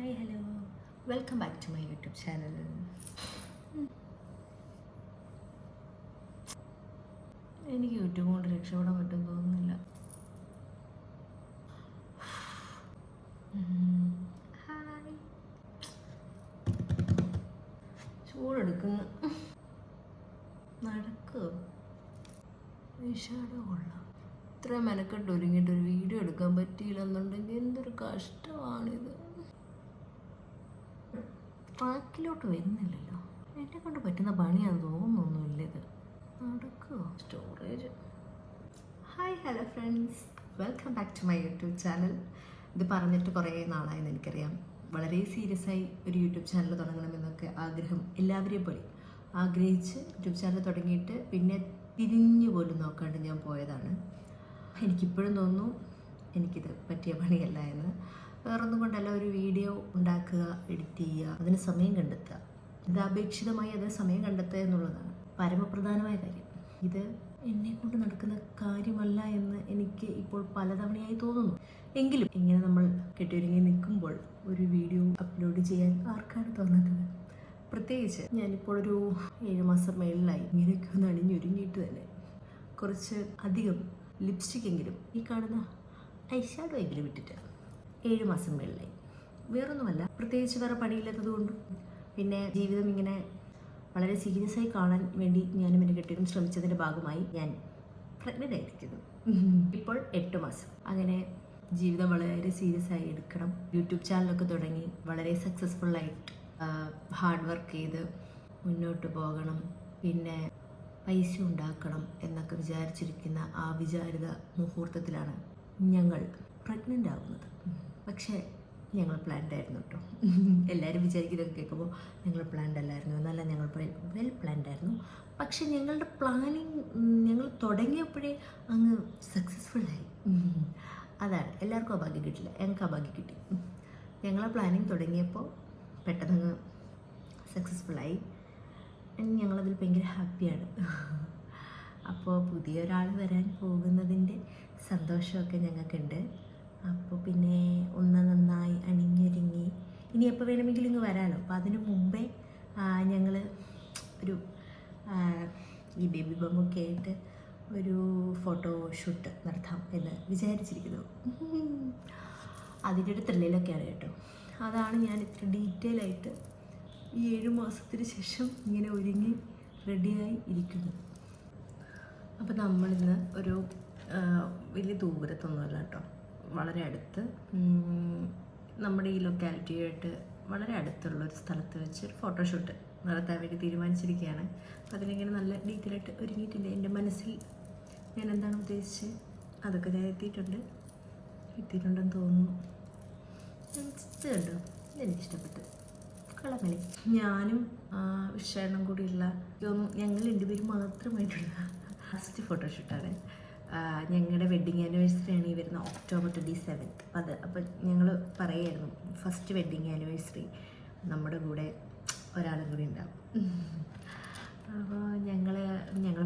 Hi hello, welcome back to my YouTube channel. എനിക്ക് YouTube കൊണ്ട് രക്ഷപ്പെടാൻ പറ്റുമെന്ന് തോന്നുന്നില്ല. ഹായ്, ചൂടെടുക്കുന്നു. നടക്കുക വിഷാടോ കൊള്ളാം. ഇത്ര മെനക്കെട്ട് ഒരുങ്ങിയിട്ട് ഒരു വീഡിയോ എടുക്കാൻ പറ്റിയില്ലെന്നുണ്ടെങ്കിൽ എന്തൊരു കഷ്ടമാണിത്. ട്രാക്കിലോട്ട് വരുന്നില്ലല്ലോ. എന്നെ കൊണ്ട് പറ്റുന്ന പണിയാന്ന് തോന്നുന്നൊന്നുമില്ല ഇത്. നടക്കുമോ storage? Hi hello friends, welcome back to my YouTube channel. ഇത് പറഞ്ഞിട്ട് കുറേ നാളായെന്ന് എനിക്കറിയാം. വളരെ സീരിയസ് ആയി ഒരു യൂട്യൂബ് ചാനൽ തുടങ്ങണമെന്നൊക്കെ ആഗ്രഹം എല്ലാവരെയും പോലെ ആഗ്രഹിച്ച് യൂട്യൂബ് ചാനൽ തുടങ്ങിയിട്ട് പിന്നെ തിരിഞ്ഞു പോലും നോക്കാണ്ട് ഞാൻ പോയതാണ്. എനിക്കിപ്പോഴും തോന്നുന്നു എനിക്കിത് പറ്റിയ പണിയല്ല എന്ന്. വേറൊന്നും കൊണ്ടല്ല, ഒരു വീഡിയോ ഉണ്ടാക്കുക, എഡിറ്റ് ചെയ്യുക, അതിന് സമയം കണ്ടെത്തുക, ഇത് അപേക്ഷിതമായി അതിന് സമയം കണ്ടെത്തുക എന്നുള്ളതാണ് പരമപ്രധാനമായ കാര്യം. ഇത് എന്നെക്കൊണ്ട് നടക്കുന്ന കാര്യമല്ല എന്ന് എനിക്ക് ഇപ്പോൾ പലതവണയായി തോന്നുന്നു. എങ്കിലും ഇങ്ങനെ നമ്മൾ കെട്ടിയൊരുങ്ങി നിൽക്കുമ്പോൾ ഒരു വീഡിയോ അപ്ലോഡ് ചെയ്യാൻ ആർക്കാണ് തോന്നുന്നത്? പ്രത്യേകിച്ച് ഞാനിപ്പോൾ ഒരു 7 മാസം മേളിലായി ഇങ്ങനെയൊക്കെ ഒന്ന് അണിഞ്ഞൊരുങ്ങിയിട്ട് തന്നെ കുറച്ച് അധികം ലിപ്സ്റ്റിക് എങ്കിലും ഈ കാണുന്ന ഐഷാഡോ എങ്കിലും ഇട്ടിട്ട് 7 മാസം മേളിലായി. വേറൊന്നുമല്ല, പ്രത്യേകിച്ച് വേറെ പണിയില്ലാത്തത് കൊണ്ടും പിന്നെ ജീവിതം ഇങ്ങനെ വളരെ സീരിയസ് ആയി കാണാൻ വേണ്ടി ഞാനും എൻ്റെ കെട്ടിയും ശ്രമിച്ചതിൻ്റെ ഭാഗമായി ഞാൻ പ്രഗ്നൻ്റ് ആയിരിക്കുന്നു. ഇപ്പോൾ 8 മാസം. അങ്ങനെ ജീവിതം വളരെ സീരിയസ് ആയി എടുക്കണം. യൂട്യൂബ് ചാനലൊക്കെ തുടങ്ങി വളരെ സക്സസ്ഫുള്ളായിട്ട് ഹാർഡ് വർക്ക് ചെയ്ത് മുന്നോട്ട് പോകണം, പിന്നെ പൈസ ഉണ്ടാക്കണം എന്നൊക്കെ വിചാരിച്ചിരിക്കുന്ന ആ വിചാരിത മുഹൂർത്തത്തിലാണ് ഞങ്ങൾ പ്രഗ്നൻ്റ് ആവുന്നത്. പക്ഷേ ഞങ്ങൾ പ്ലാൻഡ് ആയിരുന്നു കേട്ടോ. എല്ലാവരും വിചാരിക്കുന്നതൊക്കെ കേൾക്കുമ്പോൾ ഞങ്ങൾ പ്ലാൻഡ് അല്ലായിരുന്നു എന്നല്ല, ഞങ്ങൾ വെൽ പ്ലാൻഡ് ആയിരുന്നു. പക്ഷേ ഞങ്ങളുടെ പ്ലാനിങ് ഞങ്ങൾ തുടങ്ങിയപ്പോഴേ അങ്ങ് സക്സസ്ഫുള്ളായി. അതാണ്, എല്ലാവർക്കും ആ ഭാഗ്യം കിട്ടില്ല, ഞങ്ങൾക്ക് ആ ഭാഗ്യം കിട്ടി. ഞങ്ങളെ പ്ലാനിങ് തുടങ്ങിയപ്പോൾ പെട്ടെന്ന് സക്സസ്ഫുള്ളായി. ഞങ്ങളതിൽ ഭയങ്കര ഹാപ്പിയാണ്. അപ്പോൾ പുതിയൊരാൾ വരാൻ പോകുന്നതിൻ്റെ സന്തോഷമൊക്കെ ഞങ്ങൾക്കുണ്ട്. അപ്പോൾ പിന്നെ ഒന്ന് നന്നായി അണിഞ്ഞൊരുങ്ങി ഇനി എപ്പോൾ വേണമെങ്കിലും ഇങ്ങ് വരാമല്ലോ. അപ്പോൾ അതിന് മുമ്പേ ഞങ്ങൾ ഒരു ഈ ബേബി ബമ്മൊക്കെ ആയിട്ട് ഒരു ഫോട്ടോഷൂട്ട് നടത്താം എന്ന് വിചാരിച്ചിരിക്കുന്നു. അതിൻ്റെ ഒരു ത്രില്ലിലൊക്കെയാണ് കേട്ടോ. അതാണ് ഞാൻ ഇത്ര ഡീറ്റെയിൽ ആയിട്ട് ഈ 7 മാസത്തിന് ശേഷം ഇങ്ങനെ ഒരുങ്ങി റെഡിയായി ഇരിക്കുന്നത്. അപ്പോൾ നമ്മളിന്ന് ഒരു വലിയ ദൂരത്തൊന്നുമല്ല കേട്ടോ, വളരെ അടുത്ത് നമ്മുടെ ഈ ലൊക്കാലിറ്റിയായിട്ട് വളരെ അടുത്തുള്ളൊരു സ്ഥലത്ത് വെച്ച് ഒരു ഫോട്ടോഷൂട്ട് നടത്താൻ വേണ്ടി തീരുമാനിച്ചിരിക്കുകയാണ്. അപ്പോൾ അതിലിങ്ങനെ നല്ല ഡീറ്റെയിൽ ആയിട്ട് ഒരുങ്ങിയിട്ടുണ്ട്. എൻ്റെ മനസ്സിൽ ഞാൻ എന്താണ് ഉദ്ദേശിച്ചത് അതൊക്കെ ഞാൻ എത്തിയിട്ടുണ്ടെന്ന് തോന്നുന്നു. ഇത് കണ്ടോ, എനിക്കിഷ്ടപ്പെട്ടു. കളമലി ഞാനും വിശേഷണം കൂടിയുള്ള ഞങ്ങൾ രണ്ടുപേരും മാത്രമായിട്ടുള്ള ഫസ്റ്റ് ഫോട്ടോഷൂട്ടാണ്. ഞങ്ങളുടെ വെഡ്ഡിങ് ആനിവേഴ്സറിയാണ് ഈ വരുന്ന October 27. അപ്പോൾ ഞങ്ങൾ പറയായിരുന്നു ഫസ്റ്റ് വെഡ്ഡിങ് ആനിവേഴ്സറി നമ്മുടെ കൂടെ ഒരാളും കൂടി ഉണ്ടാവും. അപ്പോൾ ഞങ്ങൾ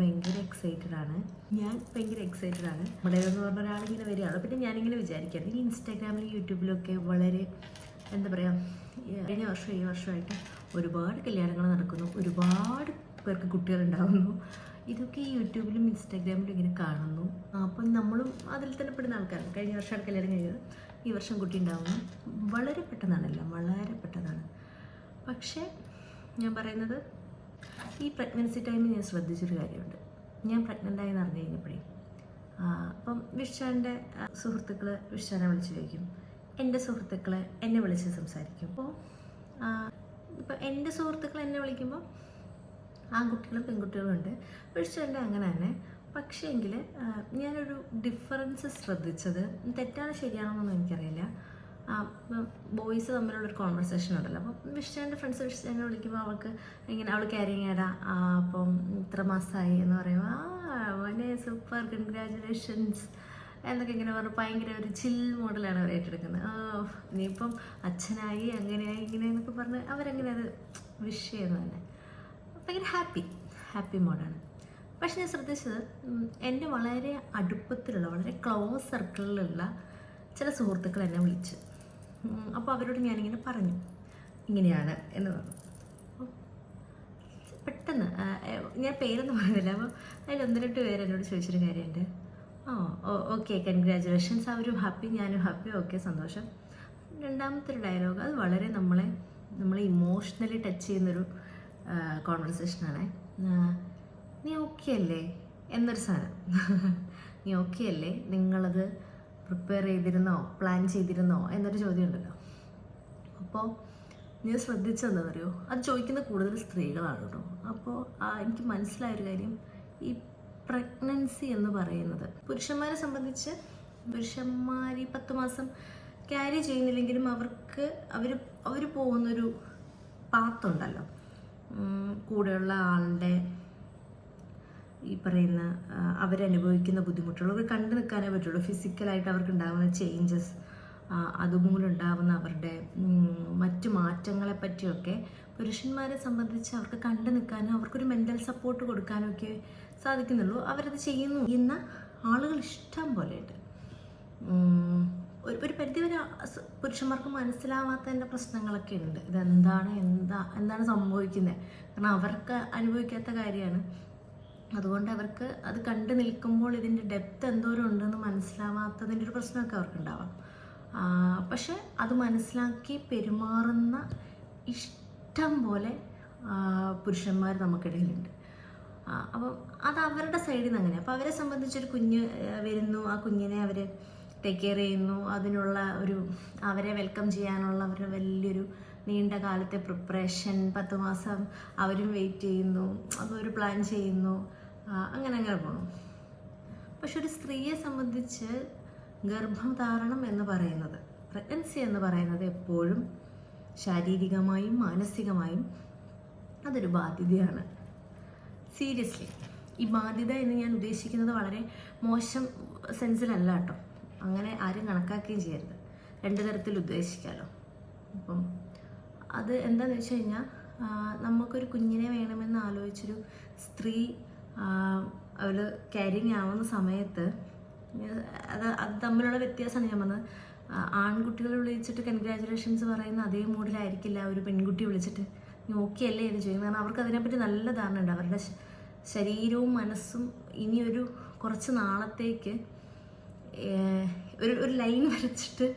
ഭയങ്കര എക്സൈറ്റഡാണ്. ഞാൻ ഭയങ്കര എക്സൈറ്റഡാണ്. നമ്മുടെ എന്ന് പറഞ്ഞ ഒരാളിങ്ങനെ വരികയാണ്. പിന്നെ ഞാനിങ്ങനെ വിചാരിക്കുകയാണ്, ഈ ഇൻസ്റ്റാഗ്രാമിലും യൂട്യൂബിലൊക്കെ വളരെ എന്താ പറയുക, കഴിഞ്ഞ വർഷം ഈ വർഷമായിട്ട് ഒരുപാട് കല്യാണങ്ങൾ നടക്കുന്നു, ഒരുപാട് പേർക്ക് കുട്ടികളുണ്ടാകുന്നു. ഇതൊക്കെ ഈ യൂട്യൂബിലും ഇൻസ്റ്റാഗ്രാമിലും ഇങ്ങനെ കാണുന്നു. അപ്പം നമ്മളും അതിൽ തന്നെ പെടുന്ന ആൾക്കാരാണ്. കഴിഞ്ഞ വർഷമാണ് കല്യാണം കഴിഞ്ഞത്, ഈ വർഷം കുട്ടി ഉണ്ടാകുന്നു. വളരെ പെട്ടെന്നാണല്ല, വളരെ പെട്ടെന്നാണ്. പക്ഷേ ഞാൻ പറയുന്നത്, ഈ പ്രഗ്നൻസി ടൈമിൽ ഞാൻ ശ്രദ്ധിച്ചൊരു കാര്യമുണ്ട്. ഞാൻ പ്രഗ്നൻ്റായി അറിഞ്ഞു കഴിഞ്ഞപ്പോഴേ അപ്പം വിഷാൻ്റെ സുഹൃത്തുക്കൾ വിഷാനെ വിളിച്ച് ചോദിക്കും, എൻ്റെ സുഹൃത്തുക്കൾ എന്നെ വിളിച്ച് സംസാരിക്കും. അപ്പോൾ ഇപ്പോൾ എൻ്റെ സുഹൃത്തുക്കൾ എന്നെ വിളിക്കുമ്പോൾ ആൺകുട്ടികളും പെൺകുട്ടികളും ഉണ്ട്. വിഷാൻ്റെ അങ്ങനെ തന്നെ. പക്ഷേ എങ്കിൽ ഞാനൊരു ഡിഫറൻസ് ശ്രദ്ധിച്ചത്, തെറ്റാണ് ശരിയാണെന്നൊന്നും എനിക്കറിയില്ല. ബോയ്സ് തമ്മിലുള്ളൊരു കോൺവെർസേഷൻ ഉണ്ടല്ലോ. അപ്പം വിഷാൻ്റെ ഫ്രണ്ട്സ് വിഷാനെ വിളിക്കുമ്പോൾ അവൾക്ക് ഇങ്ങനെ അവൾ ക്യാരിങ് ആടാ, അപ്പം ഇത്ര മാസമായി എന്ന് പറയുമ്പോൾ അവനെ സൂപ്പർ കൺഗ്രാജുലേഷൻസ് എന്നൊക്കെ ഇങ്ങനെ പറഞ്ഞ് ഭയങ്കര ഒരു ചിൽ മോഡലാണ് അവർ ഏറ്റെടുക്കുന്നത്. ഇനിയിപ്പം അച്ഛനായി അങ്ങനെയായി ഇങ്ങനെ എന്നൊക്കെ പറഞ്ഞ് അവരങ്ങനെ അത് വിഷ് ചെയ്യുന്നത് തന്നെ ഭയങ്കര ഹാപ്പി മോഡാണ്. പക്ഷെ ഞാൻ ശ്രദ്ധിച്ചത്, എൻ്റെ വളരെ അടുപ്പത്തിലുള്ള വളരെ ക്ലോസ് സർക്കിളിലുള്ള ചില സുഹൃത്തുക്കൾ എന്നെ വിളിച്ച് അപ്പോൾ അവരോട് ഞാനിങ്ങനെ പറഞ്ഞു ഇങ്ങനെയാണ് എന്ന് പറഞ്ഞു. അപ്പോൾ പെട്ടെന്ന് ഞാൻ പേരൊന്നും പറയുന്നില്ല. അപ്പോൾ അതിൽ 1-2 പേര് എന്നോട് ചോദിച്ചൊരു കാര്യമുണ്ട്. ഓക്കെ കൺഗ്രാജുലേഷൻസ്, അവരും ഹാപ്പി, ഞാനും ഹാപ്പി, ഓക്കെ സന്തോഷം. രണ്ടാമത്തെ ഒരു ഡയലോഗ് അത് വളരെ നമ്മളെ ഇമോഷണലി ടച്ച് ചെയ്യുന്നൊരു കോൺവെർസേഷനാണ്. നീ ഓക്കെ അല്ലേ എന്നൊരു സാധനം. നീ ഓക്കെ അല്ലേ, നിങ്ങളത് പ്രിപ്പയർ ചെയ്തിരുന്നോ, പ്ലാൻ ചെയ്തിരുന്നോ എന്നൊരു ചോദ്യം ഉണ്ടല്ലോ. അപ്പോൾ ഞാൻ ശ്രദ്ധിച്ചെന്താ പറയുമോ, അത് ചോദിക്കുന്ന കൂടുതൽ സ്ത്രീകളാണ് കേട്ടോ. അപ്പോൾ എനിക്ക് മനസ്സിലായൊരു കാര്യം, ഈ പ്രഗ്നൻസി എന്ന് പറയുന്നത് പുരുഷന്മാരെ സംബന്ധിച്ച്, പുരുഷന്മാർ ഈ 10 മാസം ക്യാരി ചെയ്യുന്നില്ലെങ്കിലും അവർ പോകുന്നൊരു പാത്തുണ്ടല്ലോ. കൂടെയുള്ള ആളുടെ ഈ പറയുന്ന അവരനുഭവിക്കുന്ന ബുദ്ധിമുട്ടുകൾ അവർ കണ്ടു നിൽക്കാനേ പറ്റുള്ളൂ. ഫിസിക്കലായിട്ട് അവർക്ക് ഉണ്ടാകുന്ന ചേഞ്ചസ്, അതുമൂലം ഉണ്ടാകുന്ന അവരുടെ മറ്റു മാറ്റങ്ങളെ പറ്റിയൊക്കെ പുരുഷന്മാരെ സംബന്ധിച്ച് അവർക്ക് കണ്ടു നിൽക്കാനും അവർക്കൊരു മെൻ്റൽ സപ്പോർട്ട് കൊടുക്കാനും ഒക്കെ സാധിക്കുന്നുള്ളൂ. അവരത് ചെയ്യുന്നു എന്ന ആളുകൾ ഇഷ്ടം പോലെയുണ്ട്. ഒരു പരിധിവരെ പുരുഷന്മാർക്ക് മനസ്സിലാവാത്തതിൻ്റെ പ്രശ്നങ്ങളൊക്കെ ഉണ്ട്. എന്താണ് സംഭവിക്കുന്നത്, കാരണം അവർക്ക് അനുഭവിക്കാത്ത കാര്യമാണ്. അതുകൊണ്ട് അവർക്ക് അത് കണ്ടു നിൽക്കുമ്പോൾ ഇതിൻ്റെ ഡെപ്ത് എന്തോരം ഉണ്ടെന്ന് മനസ്സിലാവാത്തതിൻ്റെ ഒരു പ്രശ്നമൊക്കെ അവർക്കുണ്ടാവാം. പക്ഷെ അത് മനസ്സിലാക്കി പെരുമാറുന്ന ഇഷ്ടം പോലെ പുരുഷന്മാർ നമുക്കിടയിലുണ്ട്. അപ്പം അത് അവരുടെ സൈഡിൽ നിന്ന് അങ്ങനെ. അപ്പോൾ അവരെ സംബന്ധിച്ചൊരു കുഞ്ഞ് വരുന്നു, ആ കുഞ്ഞിനെ അവർ ടേക്ക് കെയർ ചെയ്യുന്നു, അതിനുള്ള അവരെ വെൽക്കം ചെയ്യാനുള്ള അവരുടെ വലിയൊരു നീണ്ട കാലത്തെ പ്രിപ്പറേഷൻ, 10 മാസം അവരും വെയിറ്റ് ചെയ്യുന്നു, അതൊരു പ്ലാൻ ചെയ്യുന്നു, അങ്ങനെ പോകണം. പക്ഷെ ഒരു സ്ത്രീയെ സംബന്ധിച്ച് ഗർഭധാരണം എന്ന് പറയുന്നത്, പ്രഗ്നൻസി എന്ന് പറയുന്നത് എപ്പോഴും ശാരീരികമായും മാനസികമായും അതൊരു ബാധ്യതയാണ്. സീരിയസ്ലി, ഈ ബാധ്യത എന്ന് ഞാൻ ഉദ്ദേശിക്കുന്നത് വളരെ മോശം സെൻസിലല്ല കേട്ടോ. അങ്ങനെ ആരും കണക്കാക്കുകയും ചെയ്യരുത്. 2 തരത്തിൽ ഉദ്ദേശിക്കാമല്ലോ. അപ്പം അത് എന്താണെന്ന് വെച്ച് കഴിഞ്ഞാൽ, നമുക്കൊരു കുഞ്ഞിനെ വേണമെന്ന് ആലോചിച്ചൊരു സ്ത്രീ അവൾ ക്യാരിങ് ആവുന്ന സമയത്ത് അത് തമ്മിലുള്ള വ്യത്യാസമാണ് ഞാൻ പറഞ്ഞത്. ആൺകുട്ടികളെ വിളിച്ചിട്ട് കൺഗ്രാജുലേഷൻസ് പറയുന്ന അതേ മൂഡിലായിരിക്കില്ല ഒരു പെൺകുട്ടി വിളിച്ചിട്ട് നീ ഓക്കെ അല്ലേ എന്ന് ചോദിക്കുന്നത്. കാരണം അവർക്ക് അതിനെപ്പറ്റി നല്ല ധാരണ ഉണ്ട്. അവരുടെ ശരീരവും മനസ്സും ഇനിയൊരു കുറച്ച് നാളത്തേക്ക് ഒരു ലൈൻ വരച്ചിട്ട്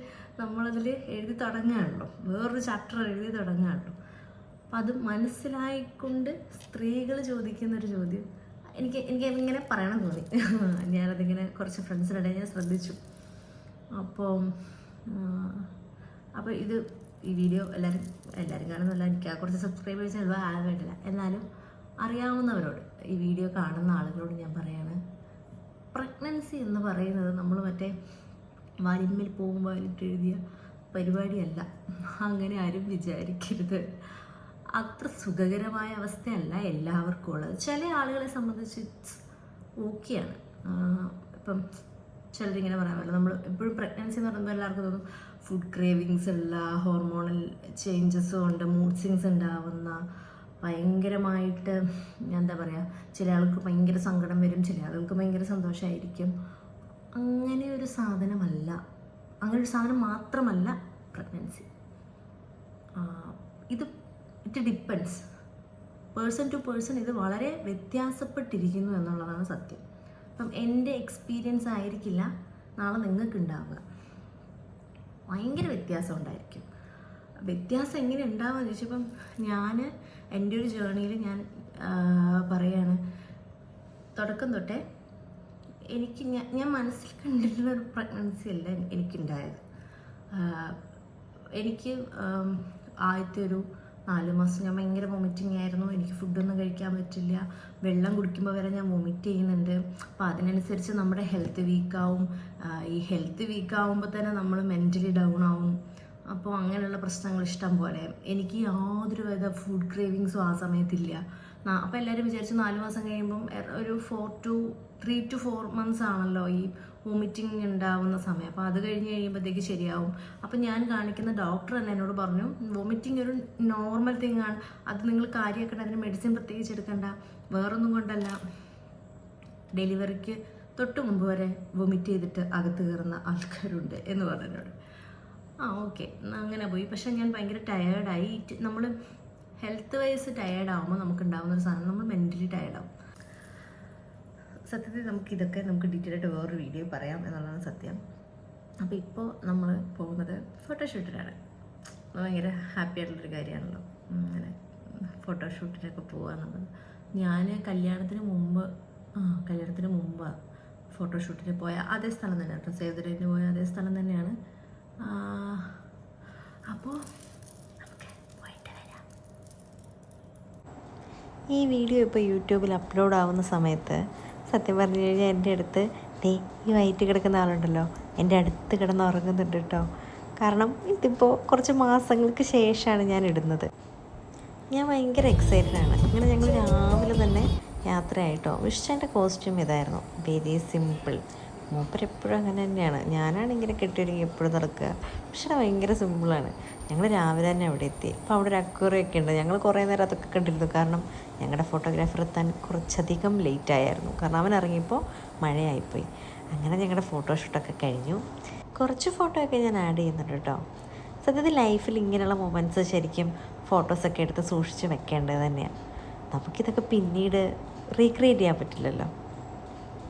നമ്മളതിൽ എഴുതി തുടങ്ങുകയാണല്ലോ, വേറൊരു ചാപ്റ്റർ എഴുതി തുടങ്ങുകയാണല്ലോ. അപ്പം അത് മനസ്സിലായിക്കൊണ്ട് സ്ത്രീകൾ ചോദിക്കുന്നൊരു ചോദ്യം എനിക്ക് ഇങ്ങനെ പറയണം തോന്നി. ഞാനതിങ്ങനെ കുറച്ച് ഫ്രണ്ട്സിനിടെ ഞാൻ ശ്രദ്ധിച്ചു. അപ്പോൾ ഈ വീഡിയോ എല്ലാവരും കാണുന്നില്ല, എനിക്ക് കുറച്ച് സബ്സ്ക്രൈബേഴ്സ് ചിലപ്പോൾ ആകാൻ വേണ്ടില്ല. എന്നാലും അറിയാവുന്നവരോട്, ഈ വീഡിയോ കാണുന്ന ആളുകളോട് ഞാൻ പറയാണ്, പ്രഗ്നൻസി എന്ന് പറയുന്നത് നമ്മൾ മറ്റേ വാരിന്മേൽ പോകുമ്പോൾ എഴുതിയ പരിപാടിയല്ല. അങ്ങനെ ആരും വിചാരിക്കരുത്. അത്ര സുഖകരമായ അവസ്ഥയല്ല എല്ലാവർക്കും ഉള്ളത്. ചില ആളുകളെ സംബന്ധിച്ച് ഓക്കെയാണ്. ഇപ്പം ചിലരിങ്ങനെ പറയാൻ പറ്റില്ല, നമ്മൾ എപ്പോഴും പ്രഗ്നൻസി എന്ന് പറയുമ്പോൾ എല്ലാവർക്കും തോന്നും ഫുഡ് ക്രേവിങ്സ് ഉള്ള, ഹോർമോണൽ ചേഞ്ചസ് കൊണ്ട് മൂഡ് സ്വിങ്സ് ഉണ്ടാവുന്ന, ഭയങ്കരമായിട്ട് എന്താ പറയുക, ചില ആൾക്ക് ഭയങ്കര സങ്കടം വരും, ചില ആളുകൾക്ക് ഭയങ്കര സന്തോഷമായിരിക്കും. അങ്ങനെ ഒരു സാധനമല്ല, അങ്ങനെ ഒരു സാധനം മാത്രമല്ല pregnancy. It depends, person to person ഇത് വളരെ വ്യത്യാസപ്പെട്ടിരിക്കുന്നു എന്നുള്ളതാണ് സത്യം. അപ്പം എൻ്റെ എക്സ്പീരിയൻസ് ആയിരിക്കില്ല നാളെ നിങ്ങൾക്ക് ഉണ്ടാവുക, ഭയങ്കര വ്യത്യാസം ഉണ്ടായിരിക്കും. വ്യത്യാസം എങ്ങനെ ഉണ്ടാവുക എന്ന് ചോദിച്ചപ്പം എൻ്റെ ഒരു ജേർണിയിൽ ഞാൻ പറയാണ്, തുടക്കം തൊട്ടേ ഞാൻ മനസ്സിൽ കണ്ടിട്ടുള്ള ഒരു പ്രഗ്നൻസി അല്ല എനിക്കുണ്ടായത്. എനിക്ക് ആദ്യത്തെ ഒരു 4 മാസം ഞാൻ ഭയങ്കര വൊമിറ്റിംഗ് ആയിരുന്നു. എനിക്ക് ഫുഡൊന്നും കഴിക്കാൻ പറ്റില്ല, വെള്ളം കുടിക്കുമ്പോൾ വരെ ഞാൻ വൊമിറ്റ് ചെയ്യുന്നുണ്ട്. അപ്പോൾ അതിനനുസരിച്ച് നമ്മുടെ ഹെൽത്ത് വീക്കാവും. ഈ ഹെൽത്ത് വീക്കാവുമ്പോൾ തന്നെ നമ്മൾ മെൻ്റലി ഡൗൺ ആവും. അപ്പോൾ അങ്ങനെയുള്ള പ്രശ്നങ്ങൾ ഇഷ്ടം പോലെ. എനിക്ക് യാതൊരു വിധ ഫുഡ് ക്രേവിങ്സും ആ സമയത്തില്ല. അപ്പോൾ എല്ലാവരും വിചാരിച്ചു 4 മാസം കഴിയുമ്പം ഒരു 3 to 4 months ആണല്ലോ ഈ വൊമിറ്റിംഗ് ഉണ്ടാവുന്ന സമയം. അപ്പോൾ അത് കഴിഞ്ഞ് കഴിയുമ്പോഴത്തേക്ക് ശരിയാവും. അപ്പോൾ ഞാൻ കാണിക്കുന്ന ഡോക്ടർ തന്നെ എന്നോട് പറഞ്ഞു, വൊമിറ്റിംഗ് ഒരു നോർമൽ തിങ് ആണ്, അത് നിങ്ങൾ കാര്യമാക്കണ്ട, അതിന് മെഡിസിൻ പ്രത്യേകിച്ച് എടുക്കണ്ട, വേറൊന്നും കൊണ്ടല്ല. ഡെലിവറിക്ക് തൊട്ട് മുമ്പ് വരെ വൊമിറ്റ് ചെയ്തിട്ട് അകത്ത് കയറുന്ന ആൾക്കാരുണ്ട് എന്ന് പറഞ്ഞതിനോട്. ഓക്കെ അങ്ങനെ പോയി. പക്ഷേ ഞാൻ ഭയങ്കര ടയേർഡായി. നമ്മൾ ഹെൽത്ത് വൈസ് ടയേർഡാകുമ്പോൾ നമുക്ക് ഉണ്ടാകുന്നൊരു സാധനം, നമ്മൾ മെൻ്റലി ടയേർഡാവും. സത്യത്തിൽ നമുക്ക് ഡീറ്റെയിൽ ആയിട്ട് വേറൊരു വീഡിയോ പറയാം എന്നുള്ളതാണ് സത്യം. അപ്പോൾ ഇപ്പോൾ നമ്മൾ പോകുന്നത് ഫോട്ടോഷൂട്ടിനാണ്. ഭയങ്കര ഹാപ്പി ആയിട്ടുള്ളൊരു കാര്യമാണല്ലോ അങ്ങനെ ഫോട്ടോഷൂട്ടിനൊക്കെ പോകുക എന്നുള്ളത്. ഞാൻ കല്യാണത്തിന് മുമ്പാണ് ഫോട്ടോഷൂട്ടിന് പോയ അതേ സ്ഥലം തന്നെ കേട്ടോ, സേവ് ദ ഡേറ്റിന് പോയ അതേ സ്ഥലം തന്നെയാണ്. അപ്പോൾ നമുക്ക് പോയിട്ട് വരാം. ഈ വീഡിയോ ഇപ്പോൾ യൂട്യൂബിൽ അപ്ലോഡ് ആവുന്ന സമയത്ത് സത്യം പറഞ്ഞു കഴിഞ്ഞാൽ എൻ്റെ അടുത്ത് ഈ വയറ്റ് കിടക്കുന്ന ആളുണ്ടല്ലോ, എൻ്റെ അടുത്ത് കിടന്ന് ഉറങ്ങുന്നുണ്ട് കേട്ടോ. കാരണം ഇതിപ്പോൾ കുറച്ച് മാസങ്ങൾക്ക് ശേഷമാണ് ഞാൻ ഇടുന്നത്. ഞാൻ ഭയങ്കര എക്സൈറ്റഡാണ്. അങ്ങനെ ഞങ്ങൾ രാവിലെ തന്നെ യാത്രയായിട്ടോ. വിഷ്ണുവിൻ്റെ കോസ്റ്റ്യൂം ഇതായിരുന്നു, വെരി സിമ്പിൾ. മൂപ്പരെപ്പോഴും അങ്ങനെ തന്നെയാണ്. ഞാനാണ് ഇങ്ങനെ കെട്ടിയൊരുങ്ങി എപ്പോഴും നടക്കുക. പക്ഷേ ഭയങ്കര സിമ്പിളാണ്. ഞങ്ങൾ രാവിലെ തന്നെ അവിടെ എത്തി. അപ്പോൾ അവിടെ ഒരു അക്വേറിയൊക്കെ ഉണ്ട്. ഞങ്ങൾ കുറേ നേരം അതൊക്കെ കണ്ടിരുന്നു. കാരണം ഞങ്ങളുടെ ഫോട്ടോഗ്രാഫർ എത്താൻ കുറച്ചധികം ലേറ്റായിരുന്നു. കാരണം അവൻ ഇറങ്ങിയപ്പോൾ മഴയായിപ്പോയി. അങ്ങനെ ഞങ്ങളുടെ ഫോട്ടോഷൂട്ടൊക്കെ കഴിഞ്ഞു. കുറച്ച് ഫോട്ടോയൊക്കെ ഞാൻ ആഡ് ചെയ്യുന്നുണ്ട് കേട്ടോ. സത്യത്തിൽ ലൈഫിൽ ഇങ്ങനെയുള്ള മൊമെൻറ്റ്സ് ശരിക്കും ഫോട്ടോസൊക്കെ എടുത്ത് സൂക്ഷിച്ച് വെക്കേണ്ടത് തന്നെയാണ്. നമുക്കിതൊക്കെ പിന്നീട് റീക്രിയേറ്റ് ചെയ്യാൻ പറ്റില്ലല്ലോ.